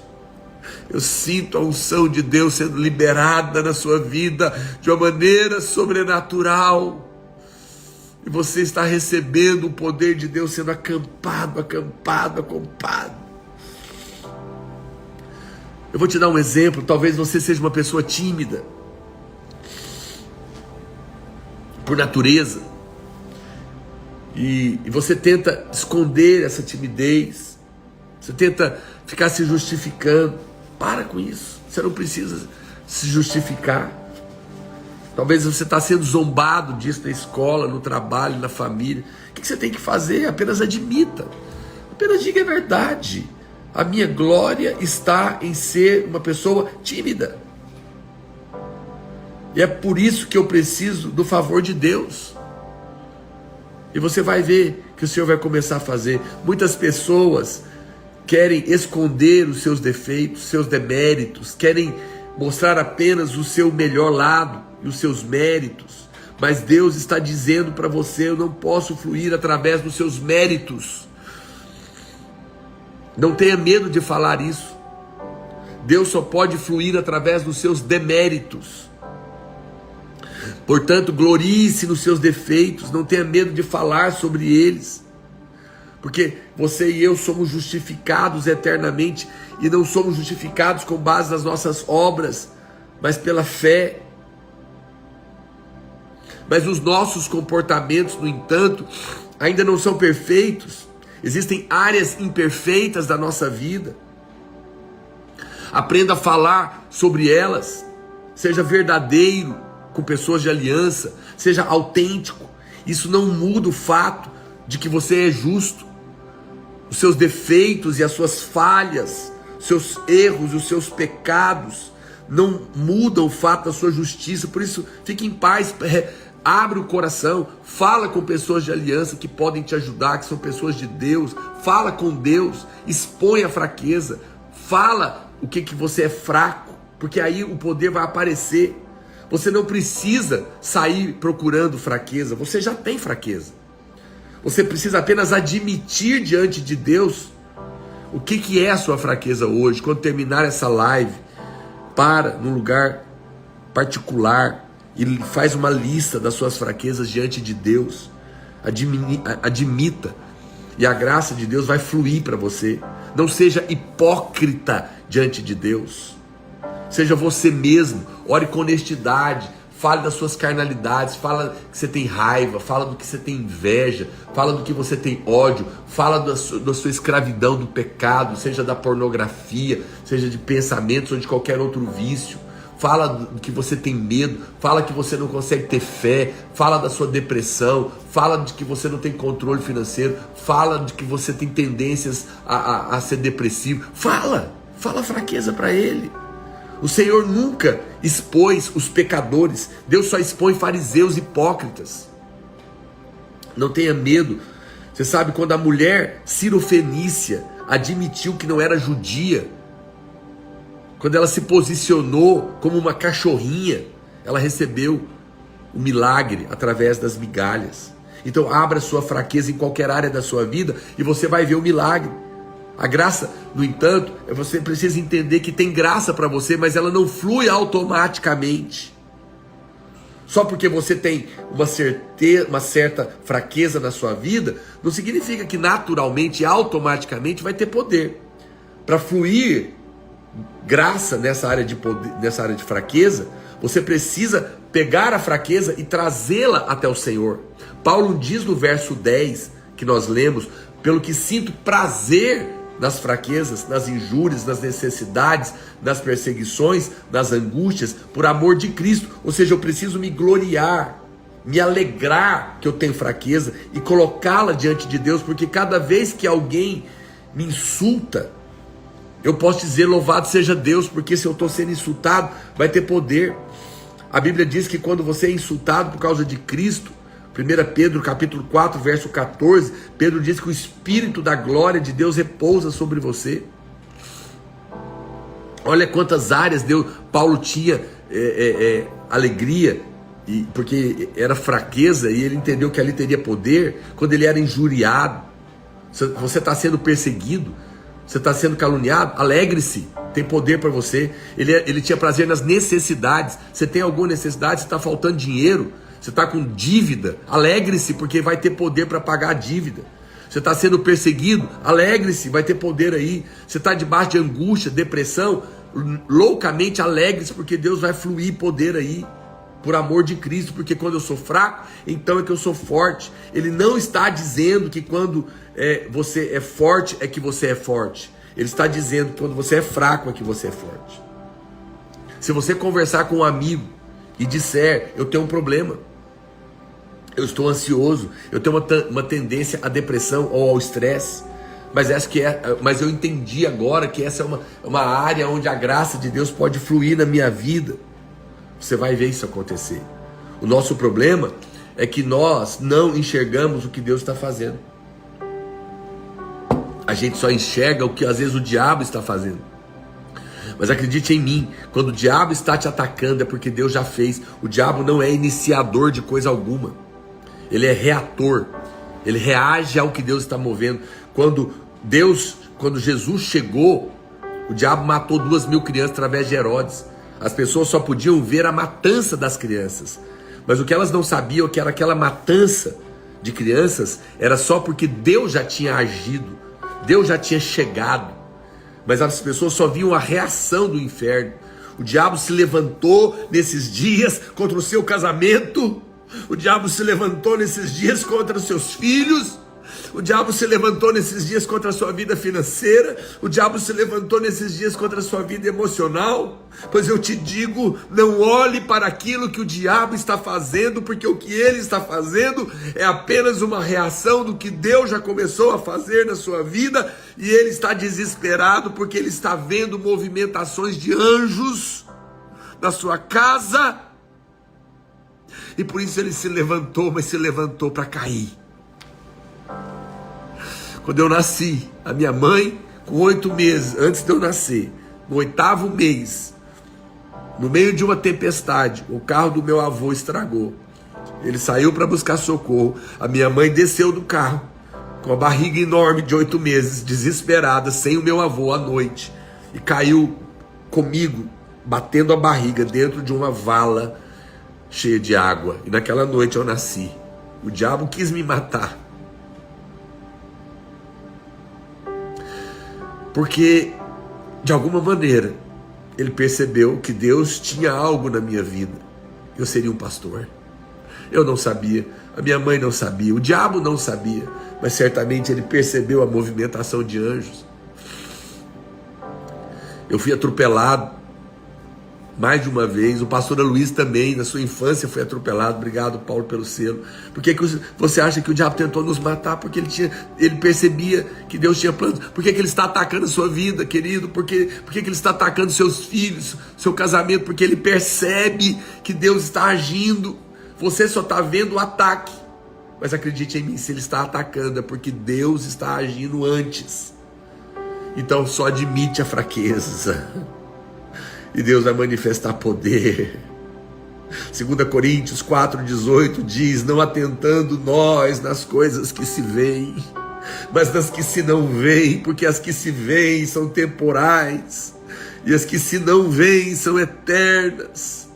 Eu sinto a unção de Deus sendo liberada na sua vida de uma maneira sobrenatural. E você está recebendo o poder de Deus sendo acampado. Eu vou te dar um exemplo. Talvez você seja uma pessoa tímida por natureza, e você tenta esconder essa timidez, você tenta ficar se justificando. Para com isso, você não precisa se justificar. Talvez você está sendo zombado disso na escola, no trabalho, na família. O que você tem que fazer? Apenas admita, apenas diga a verdade. A minha glória está em ser uma pessoa tímida. E é por isso que eu preciso do favor de Deus. E você vai ver que o Senhor vai começar a fazer. Muitas pessoas querem esconder os seus defeitos, seus deméritos, querem mostrar apenas o seu melhor lado e os seus méritos. Mas Deus está dizendo para você: eu não posso fluir através dos seus méritos. Não tenha medo de falar isso. Deus só pode fluir através dos seus deméritos. Portanto, glorie-se nos seus defeitos, não tenha medo de falar sobre eles, porque você e eu somos justificados eternamente, e não somos justificados com base nas nossas obras, mas pela fé. Mas os nossos comportamentos, no entanto, ainda não são perfeitos. Existem áreas imperfeitas da nossa vida. Aprenda a falar sobre elas. Seja verdadeiro com pessoas de aliança. Seja autêntico. Isso não muda o fato de que você é justo. Os seus defeitos e as suas falhas, os seus erros e os seus pecados não mudam o fato da sua justiça. Por isso, fique em paz. Abre o coração, fala com pessoas de aliança que podem te ajudar, que são pessoas de Deus. Fala com Deus, expõe a fraqueza, fala o que você é fraco, porque aí o poder vai aparecer. Você não precisa sair procurando fraqueza, você já tem fraqueza. Você precisa apenas admitir diante de Deus o que é a sua fraqueza hoje. Quando terminar essa live, para num lugar particular e faz uma lista das suas fraquezas diante de Deus. Admita, e a graça de Deus vai fluir para você. Não seja hipócrita diante de Deus. Seja você mesmo, ore com honestidade, fale das suas carnalidades, fala que você tem raiva, fala do que você tem inveja, fala do que você tem ódio, fala da sua escravidão do pecado, seja da pornografia, seja de pensamentos ou de qualquer outro vício. Fala do que você tem medo, fala que você não consegue ter fé, fala da sua depressão, fala de que você não tem controle financeiro, fala de que você tem tendências a ser depressivo. Fala a fraqueza para Ele. O Senhor nunca expôs os pecadores, Deus só expõe fariseus hipócritas. Não tenha medo. Você sabe, quando a mulher Cirofenícia admitiu que não era judia, quando ela se posicionou como uma cachorrinha, ela recebeu o milagre através das migalhas. Então abra sua fraqueza em qualquer área da sua vida e você vai ver o milagre. A graça, no entanto, você precisa entender que tem graça para você, mas ela não flui automaticamente. Só porque você tem uma certa fraqueza na sua vida, não significa que naturalmente e automaticamente vai ter poder. Para fluir graça nessa área de poder, nessa área de fraqueza, você precisa pegar a fraqueza e trazê-la até o Senhor. Paulo diz no verso 10 que nós lemos: pelo que sinto prazer nas fraquezas, nas injúrias, nas necessidades, nas perseguições, nas angústias, por amor de Cristo. Ou seja, eu preciso me gloriar, me alegrar que eu tenho fraqueza e colocá-la diante de Deus, porque cada vez que alguém me insulta, eu posso dizer: louvado seja Deus, porque se eu estou sendo insultado, vai ter poder. A Bíblia diz que quando você é insultado por causa de Cristo, 1 Pedro capítulo 4, verso 14, Pedro diz que o Espírito da glória de Deus repousa sobre você. Olha quantas áreas Paulo tinha alegria, porque era fraqueza, e ele entendeu que ali teria poder. Quando ele era injuriado, você está sendo perseguido, você está sendo caluniado, alegre-se, tem poder para você. Ele tinha prazer nas necessidades. Você tem alguma necessidade, você está faltando dinheiro, você está com dívida, alegre-se, porque vai ter poder para pagar a dívida. Você está sendo perseguido, alegre-se, vai ter poder aí. Você está debaixo de angústia, depressão, loucamente alegre-se, porque Deus vai fluir poder aí, por amor de Cristo, porque quando eu sou fraco, então é que eu sou forte. Ele não está dizendo que quando você é forte, é que você é forte. Ele está dizendo que quando você é fraco, é que você é forte. Se você conversar com um amigo e disser: eu tenho um problema, eu estou ansioso, eu tenho uma tendência à depressão ou ao estresse, mas eu entendi agora que essa é uma área onde a graça de Deus pode fluir na minha vida. Você vai ver isso acontecer. O nosso problema é que nós não enxergamos o que Deus está fazendo. A gente só enxerga o que às vezes o diabo está fazendo. Mas acredite em mim, quando o diabo está te atacando é porque Deus já fez. O diabo não é iniciador de coisa alguma. Ele é reator. Ele reage ao que Deus está movendo. Quando Jesus chegou, o diabo matou 2.000 crianças através de Herodes. As pessoas só podiam ver a matança das crianças, Mas o que elas não sabiam é que era aquela matança de crianças era só porque Deus já tinha agido, Deus já tinha chegado. Mas as pessoas só viam a reação do inferno. O diabo se levantou nesses dias contra o seu casamento, o diabo se levantou nesses dias contra os seus filhos, o diabo se levantou nesses dias contra a sua vida financeira, o diabo se levantou nesses dias contra a sua vida emocional. Pois eu te digo, não olhe para aquilo que o diabo está fazendo, porque o que ele está fazendo é apenas uma reação do que Deus já começou a fazer na sua vida, e ele está desesperado porque ele está vendo movimentações de anjos na sua casa, e por isso ele se levantou, mas se levantou para cair. Quando eu nasci, a minha mãe, com 8 meses, antes de eu nascer, no 8º mês, no meio de uma tempestade, o carro do meu avô estragou. Ele saiu para buscar socorro. A minha mãe desceu do carro, com a barriga enorme de 8 meses, desesperada, sem o meu avô à noite, e caiu comigo, batendo a barriga dentro de uma vala cheia de água. E naquela noite eu nasci. O diabo quis me matar. Porque, de alguma maneira, ele percebeu que Deus tinha algo na minha vida. Eu seria um pastor. Eu não sabia, a minha mãe não sabia, o diabo não sabia, mas certamente ele percebeu a movimentação de anjos. Eu fui atropelado mais de uma vez, o pastor Luiz também, na sua infância foi atropelado. Obrigado, Paulo, pelo selo. Por que você acha que o diabo tentou nos matar? Porque ele percebia que Deus tinha planos. Por que ele está atacando a sua vida, querido? Por que ele está atacando seus filhos, seu casamento? Porque ele percebe que Deus está agindo. Você só está vendo o ataque, mas acredite em mim, se ele está atacando é porque Deus está agindo antes. Então só admite a fraqueza e Deus vai manifestar poder. 2 Coríntios 4,18 diz: não atentando nós nas coisas que se veem, mas nas que se não veem, porque as que se veem são temporais, e as que se não veem são eternas.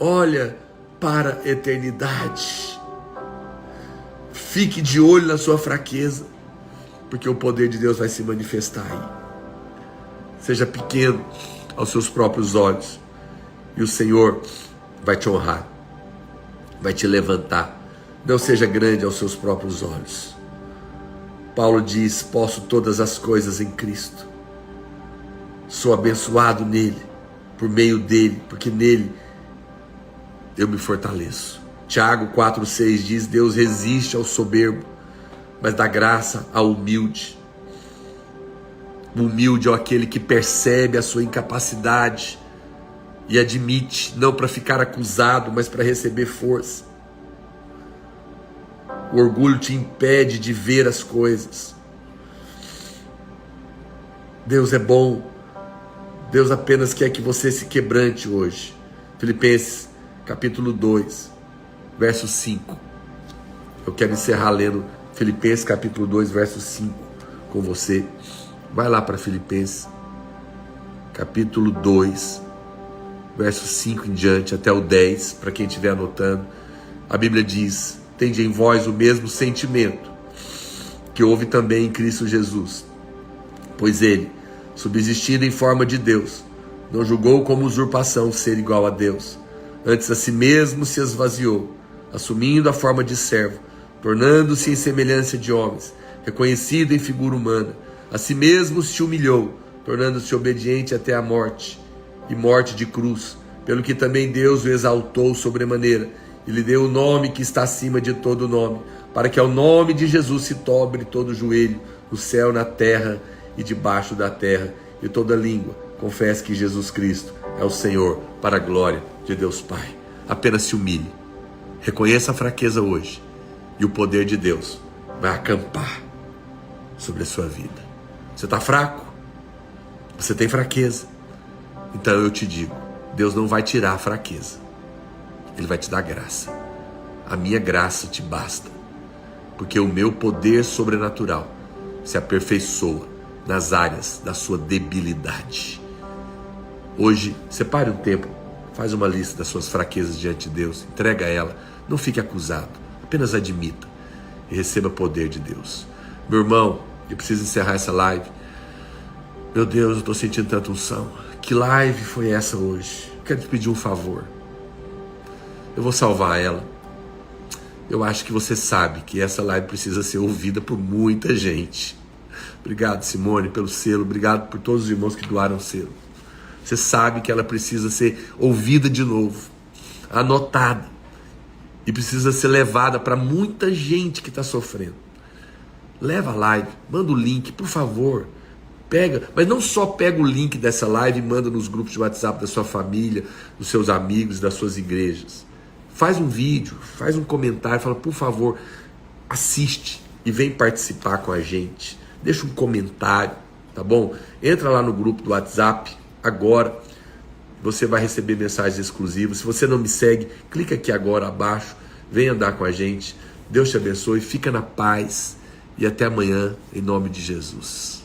Olha para a eternidade. Fique de olho na sua fraqueza, porque o poder de Deus vai se manifestar aí. Seja pequeno aos seus próprios olhos, e o Senhor vai te honrar, vai te levantar. Não seja grande aos seus próprios olhos. Paulo diz: posso todas as coisas em Cristo, sou abençoado nele, por meio dele, porque nele eu me fortaleço. Tiago 4,6 diz: Deus resiste ao soberbo, mas dá graça ao humilde. O humilde é aquele que percebe a sua incapacidade e admite, não para ficar acusado, mas para receber força. O orgulho te impede de ver as coisas. Deus é bom. Deus apenas quer que você se quebrante hoje. Filipenses capítulo 2, verso 5. Eu quero encerrar lendo Filipenses capítulo 2, verso 5 com você. Vai lá para Filipenses capítulo 2, verso 5 em diante, até o 10, para quem estiver anotando. A Bíblia diz: tende em vós o mesmo sentimento que houve também em Cristo Jesus, pois ele, subsistindo em forma de Deus, não julgou como usurpação ser igual a Deus, antes a si mesmo se esvaziou, assumindo a forma de servo, tornando-se em semelhança de homens, reconhecido em figura humana, a si mesmo se humilhou, tornando-se obediente até a morte, e morte de cruz, pelo que também Deus o exaltou sobremaneira, e lhe deu o nome que está acima de todo nome, para que ao nome de Jesus se dobre todo o joelho, no céu, na terra e debaixo da terra, e toda língua confesse que Jesus Cristo é o Senhor, para a glória de Deus Pai. Apenas se humilhe, reconheça a fraqueza hoje, e o poder de Deus vai acampar sobre a sua vida. Você está fraco? Você tem fraqueza? Então eu te digo, Deus não vai tirar a fraqueza, Ele vai te dar graça. A minha graça te basta, porque o meu poder sobrenatural se aperfeiçoa nas áreas da sua debilidade. Hoje, separe um tempo, Faz uma lista das suas fraquezas diante de Deus, entrega ela, não fique acusado, apenas admita e receba poder de Deus. Meu irmão, eu preciso encerrar essa live. Meu Deus, eu estou sentindo tanta unção. Que live foi essa hoje? Quero te pedir um favor. Eu vou salvar ela. Eu acho que você sabe que essa live precisa ser ouvida por muita gente. Obrigado, Simone, pelo selo. Obrigado por todos os irmãos que doaram selo. Você sabe que ela precisa ser ouvida de novo, anotada, e precisa ser levada para muita gente que está sofrendo. Leva a live, manda o link, por favor. Pega, mas não só pega o link dessa live e manda nos grupos de WhatsApp da sua família, dos seus amigos, das suas igrejas. Faz um vídeo, faz um comentário, fala, por favor, assiste e vem participar com a gente. Deixa um comentário, tá bom? Entra lá no grupo do WhatsApp agora, você vai receber mensagens exclusivas. Se você não me segue, clica aqui agora abaixo, vem andar com a gente. Deus te abençoe, fica na paz e até amanhã, em nome de Jesus.